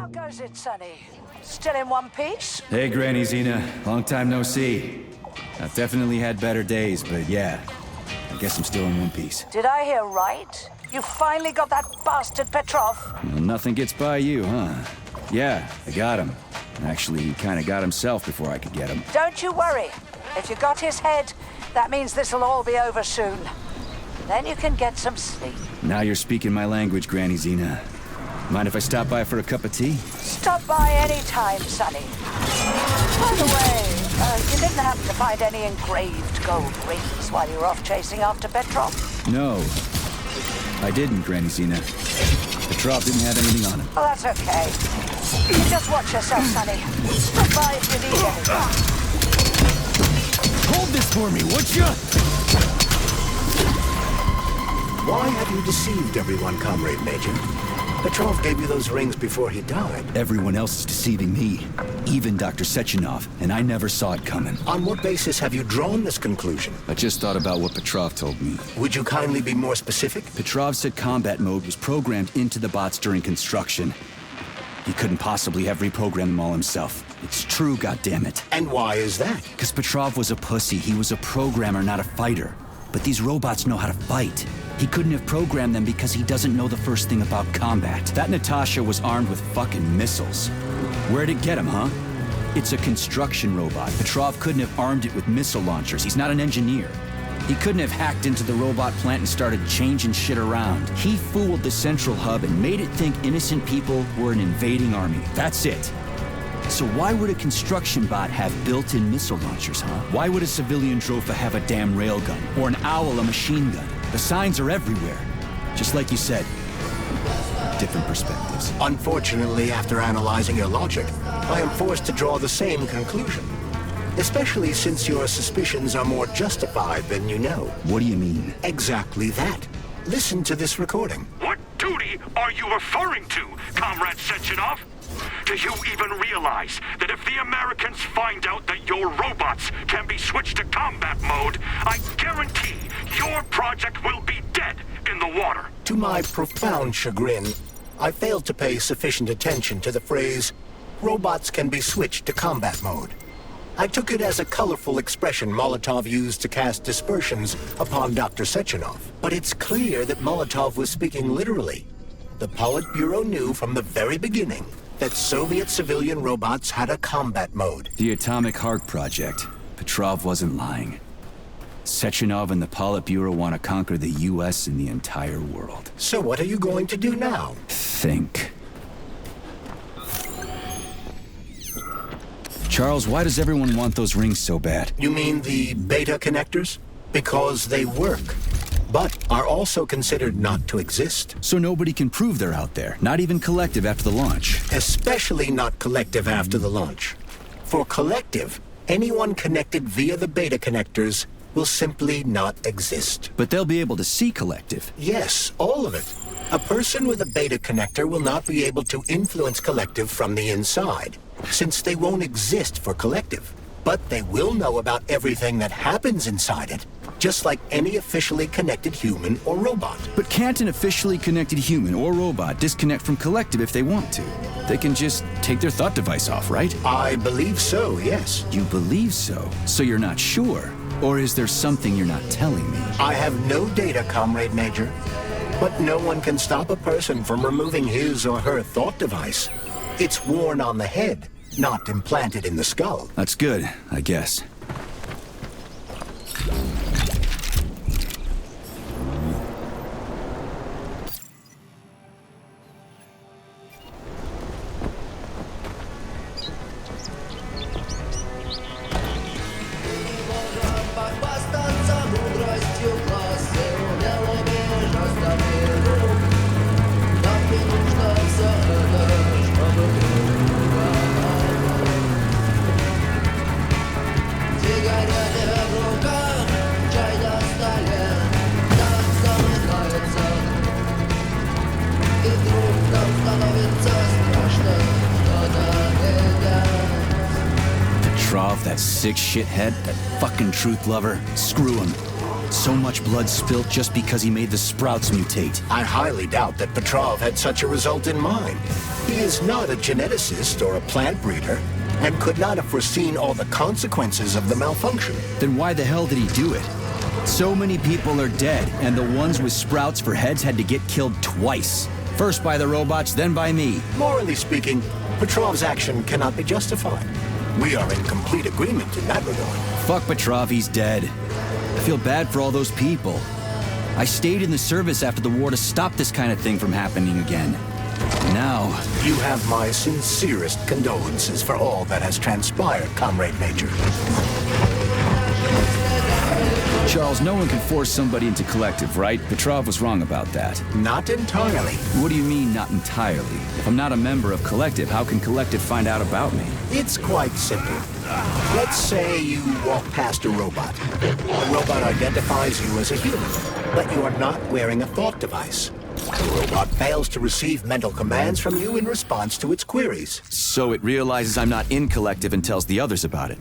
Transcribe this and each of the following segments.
How goes it, Sonny? Still in one piece? Hey, Granny Zena. Long time no see. I've definitely had better days, but yeah. I guess I'm still in one piece. Did I hear right? You finally got that bastard Petrov? Well, nothing gets by you, huh? Yeah, I got him. Actually, he kind of got himself before I could get him. Don't you worry. If you got his head, that means this'll all be over soon. Then you can get some sleep. Now you're speaking my language, Granny Zena. Mind if I stop by for a cup of tea? Stop by any time, Sonny. By the way, you didn't happen to find any engraved gold rings while you were off chasing after Petrov? No, I didn't, Granny Zena. Petrov didn't have anything on him. Oh, that's okay. You just watch yourself, Sonny. Stop by if you need anything. Hold this for me, would you? Why have you deceived everyone, Comrade Major? Petrov gave you those rings before he died. Everyone else is deceiving me. Even Dr. Secundaria, and I never saw it coming. On what basis have you drawn this conclusion? I just thought about what Petrov told me. Would you kindly be more specific? Petrov said combat mode was programmed into the bots during construction. He couldn't possibly have reprogrammed them all himself. It's true, goddammit. And why is that? Because Petrov was a pussy. He was a programmer, not a fighter. But these robots know how to fight. He couldn't have programmed them because he doesn't know the first thing about combat. That Natasha was armed with fucking missiles. Where'd it get him, huh? It's a construction robot. Petrov couldn't have armed it with missile launchers. He's not an engineer. He couldn't have hacked into the robot plant and started changing shit around. He fooled the central hub and made it think innocent people were an invading army. That's it. So why would a construction bot have built-in missile launchers, huh? Why would a civilian Drofa have a damn railgun? Or an owl a machine gun? The signs are everywhere. Just like you said. Different perspectives. Unfortunately, after analyzing your logic, I am forced to draw the same conclusion. Especially since your suspicions are more justified than you know. What do you mean? Exactly that. Listen to this recording. What duty are you referring to, Comrade Sechenov? Do you even realize that if the Americans find out that your robots can be switched to combat mode, I guarantee your project will be dead in the water? To my profound chagrin, I failed to pay sufficient attention to the phrase, robots can be switched to combat mode. I took it as a colorful expression Molotov used to cast dispersions upon Dr. Sechenov. But it's clear that Molotov was speaking literally. The Politburo knew from the very beginning that Soviet civilian robots had a combat mode. The Atomic Heart Project. Petrov wasn't lying. Sechenov and the Politburo want to conquer the U.S. and the entire world. So what are you going to do now? Think. Charles, why does everyone want those rings so bad? You mean the beta connectors? Because they work, but are also considered not to exist. So nobody can prove they're out there, not even collective after the launch. Especially not collective after the launch. For collective, anyone connected via the beta connectors will simply not exist. But they'll be able to see collective. Yes, all of it. A person with a beta connector will not be able to influence collective from the inside, since they won't exist for collective. But they will know about everything that happens inside it, just like any officially connected human or robot. But can't an officially connected human or robot disconnect from collective if they want to? They can just take their thought device off, right? I believe so, yes. You believe so? So you're not sure? Or is there something you're not telling me? I have no data, Comrade Major. But no one can stop a person from removing his or her thought device. It's worn on the head, not implanted in the skull. That's good, I guess. That sick shithead, that fucking truth lover, screw him. So much blood spilt just because he made the sprouts mutate. I highly doubt that Petrov had such a result in mind. He is not a geneticist or a plant breeder, and could not have foreseen all the consequences of the malfunction. Then why the hell did he do it? So many people are dead, and the ones with sprouts for heads had to get killed twice. First by the robots, then by me. Morally speaking, Petrov's action cannot be justified. We are in complete agreement in that regard. Fuck Petrov, he's dead. I feel bad for all those people. I stayed in the service after the war to stop this kind of thing from happening again. Now... You have my sincerest condolences for all that has transpired, Comrade Major. Charles, no one can force somebody into collective, right? Petrov was wrong about that. Not entirely. What do you mean, not entirely? If I'm not a member of collective, how can collective find out about me? It's quite simple. Let's say you walk past a robot. The robot identifies you as a human, but you are not wearing a thought device. The robot fails to receive mental commands from you in response to its queries. So it realizes I'm not in collective and tells the others about it.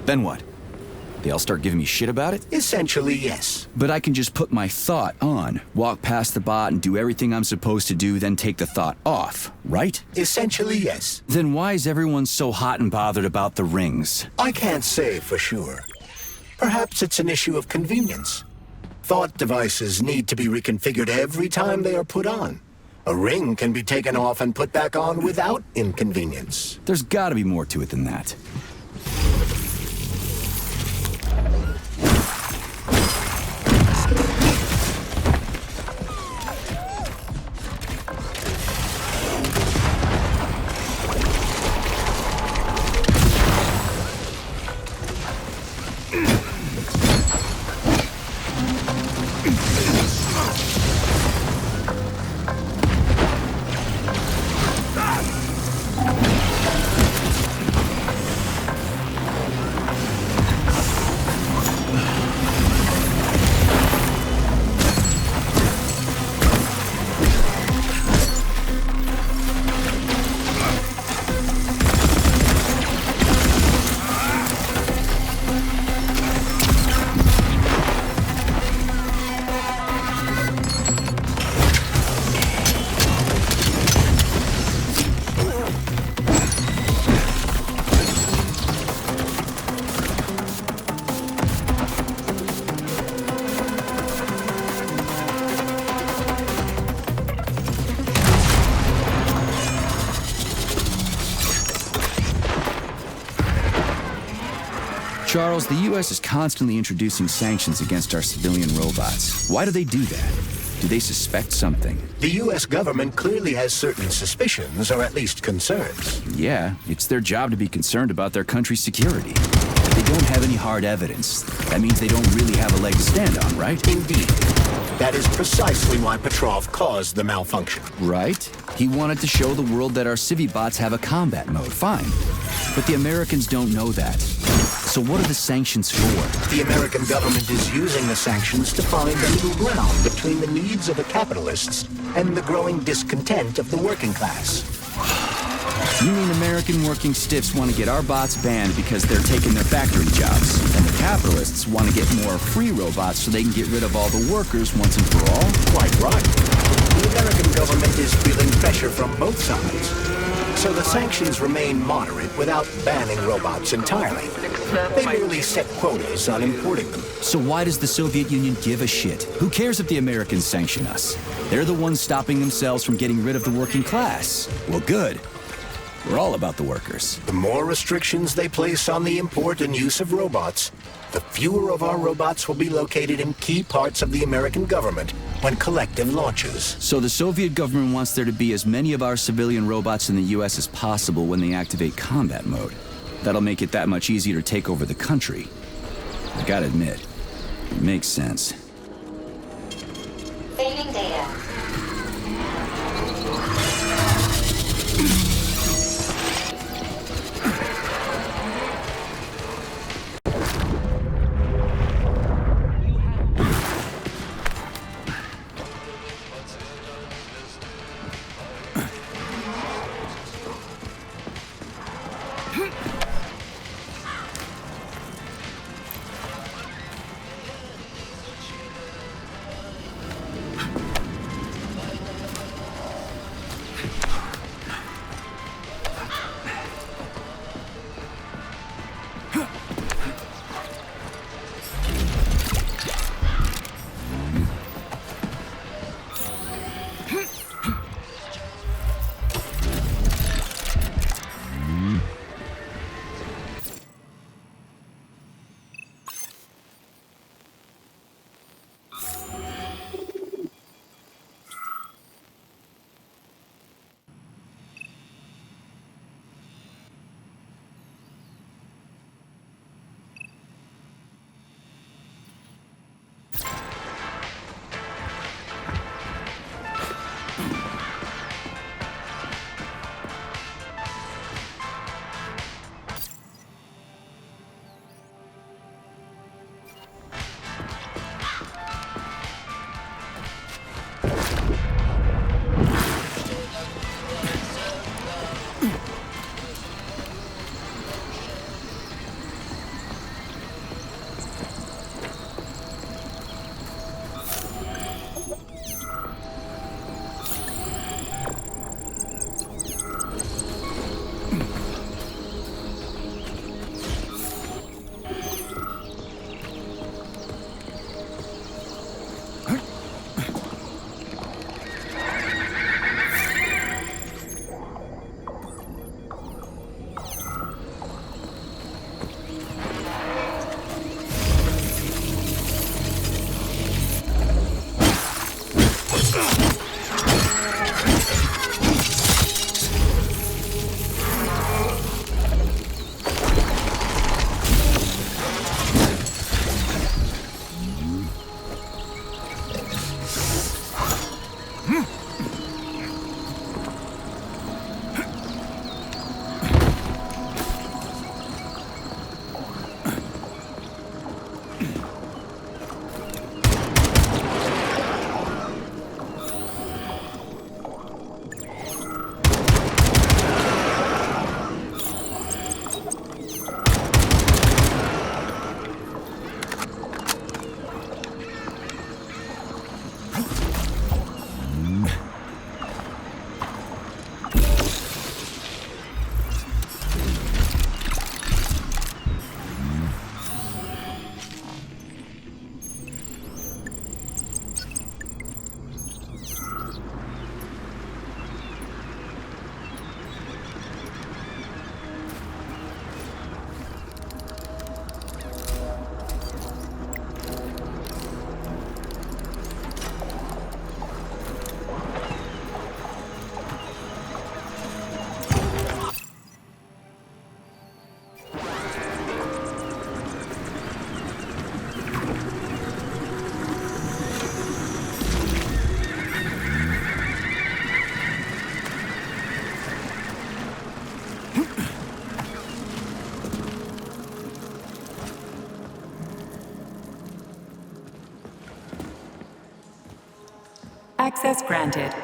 Then what? They all start giving me shit about it? Essentially, yes. But I can just put my thought on, walk past the bot and do everything I'm supposed to do, then take the thought off, right? Essentially, yes. Then why is everyone so hot and bothered about the rings? I can't say for sure. Perhaps it's an issue of convenience. Thought devices need to be reconfigured every time they are put on. A ring can be taken off and put back on without inconvenience. There's gotta be more to it than that. Charles, the U.S. is constantly introducing sanctions against our civilian robots. Why do they do that? Do they suspect something? The U.S. government clearly has certain suspicions, or at least concerns. Yeah, it's their job to be concerned about their country's security. But they don't have any hard evidence. That means they don't really have a leg to stand on, right? Indeed. That is precisely why Petrov caused the malfunction. Right? He wanted to show the world that our civi-bots have a combat mode. Fine. But the Americans don't know that. So what are the sanctions for? The American government is using the sanctions to find a middle ground between the needs of the capitalists and the growing discontent of the working class. You mean American working stiffs want to get our bots banned because they're taking their factory jobs, and the capitalists want to get more free robots so they can get rid of all the workers once and for all? Quite right. The American government is feeling pressure from both sides. So the sanctions remain moderate without banning robots entirely. They merely set quotas on importing them. So why does the Soviet Union give a shit? Who cares if the Americans sanction us? They're the ones stopping themselves from getting rid of the working class. Well, good. We're all about the workers. The more restrictions they place on the import and use of robots, the fewer of our robots will be located in key parts of the American government when Collective launches. So the Soviet government wants there to be as many of our civilian robots in the U.S. as possible when they activate combat mode. That'll make it that much easier to take over the country. I gotta admit, it makes sense. Saving data. Access granted.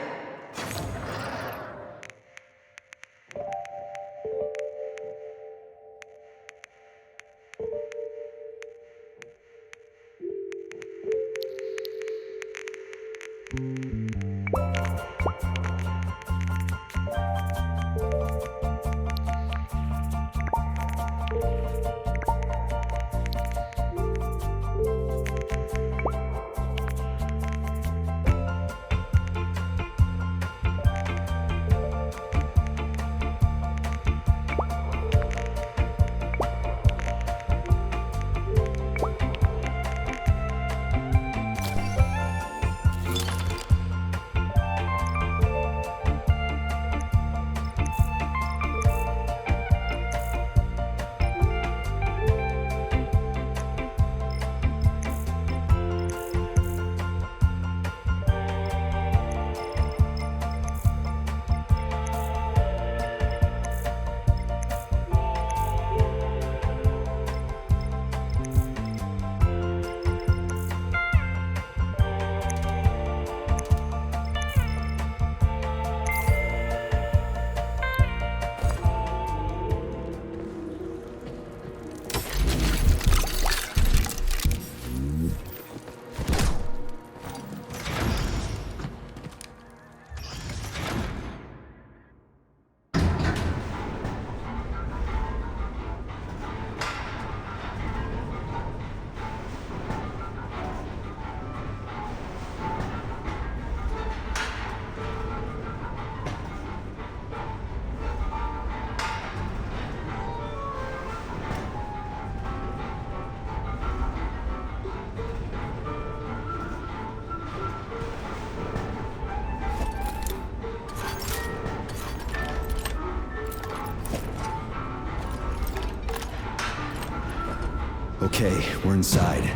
Okay, we're inside.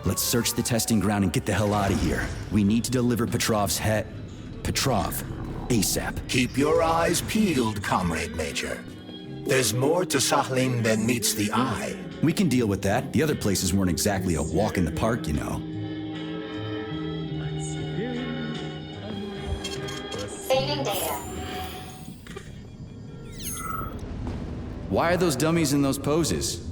Let's search the testing ground and get the hell out of here. We need to deliver Petrov's Petrov, ASAP. Keep your eyes peeled, Comrade Major. There's more to Sakhalin than meets the eye. We can deal with that. The other places weren't exactly a walk in the park, you know. Saving data. Why are those dummies in those poses?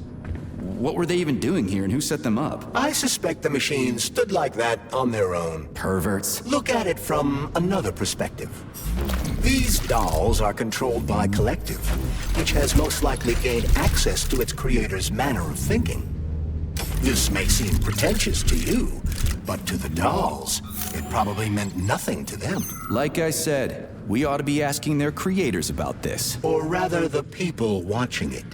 What were they even doing here and who set them up? I suspect the machines stood like that on their own. Perverts. Look at it from another perspective. These dolls are controlled by Collective, which has most likely gained access to its creator's manner of thinking. This may seem pretentious to you, but to the dolls, it probably meant nothing to them. Like I said, we ought to be asking their creators about this. Or rather, the people watching it.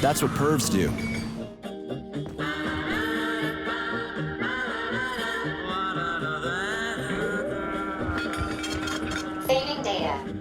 That's what pervs do. Saving data.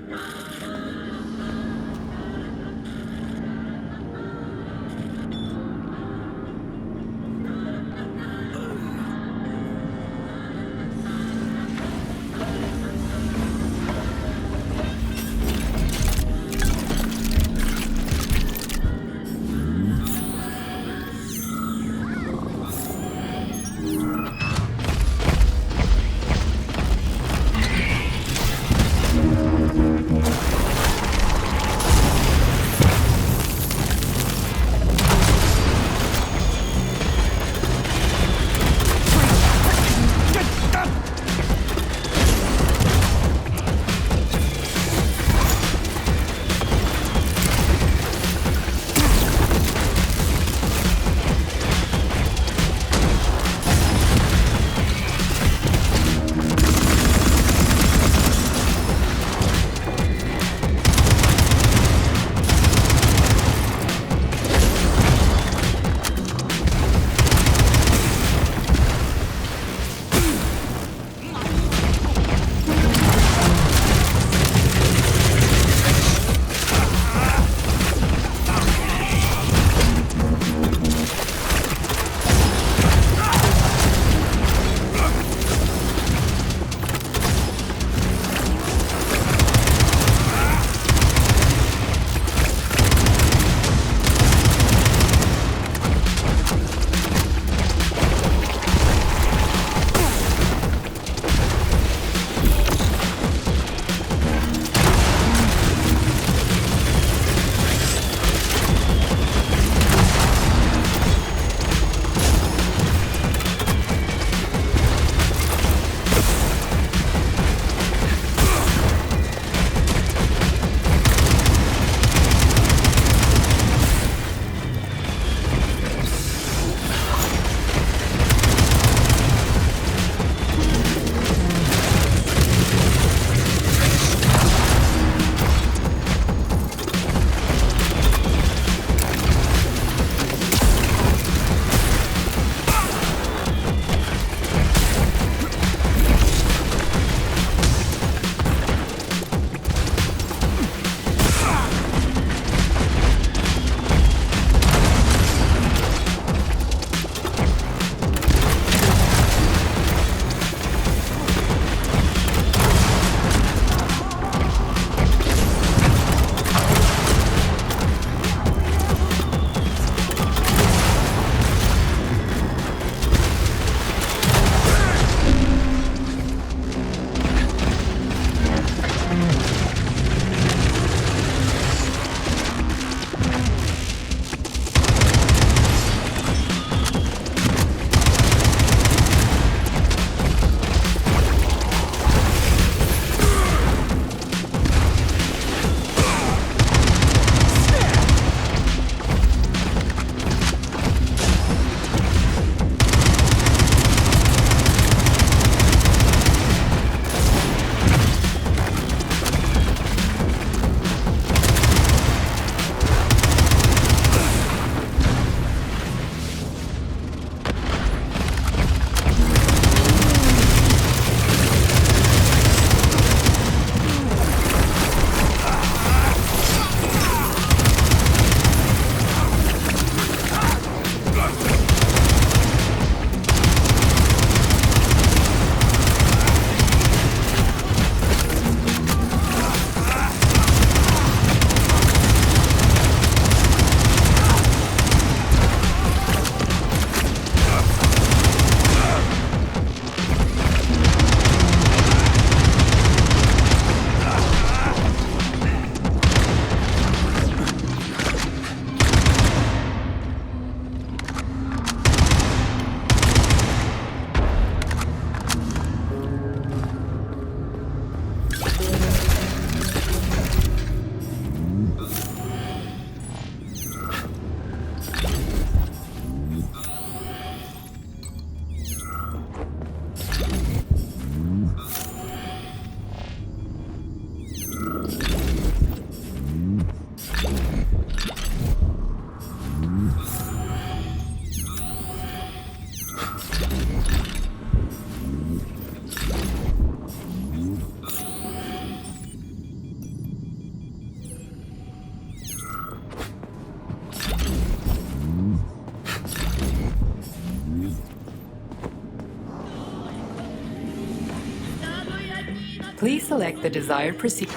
Please select the desired procedure.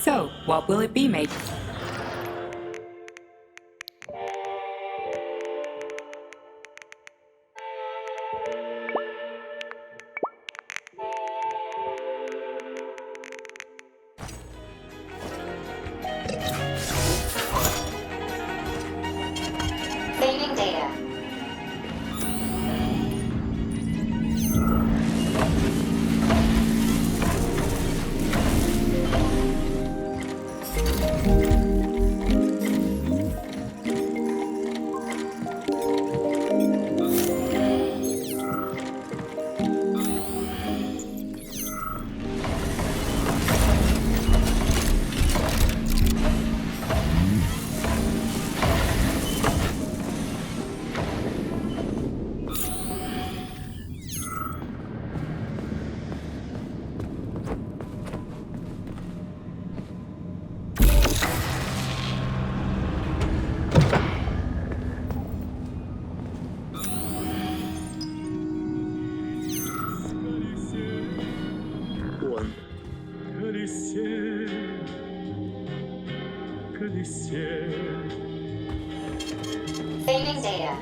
So, what will it be, mate? Saving data. Saving data.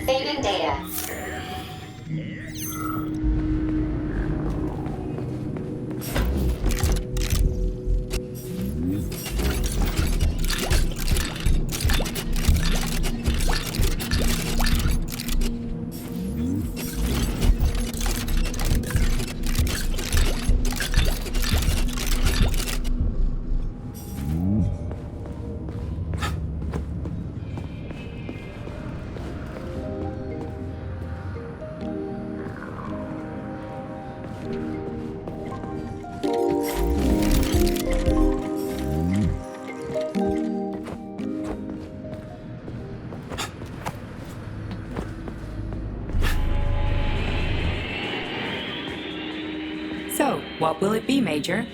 Saving data. So, what will it be, Major?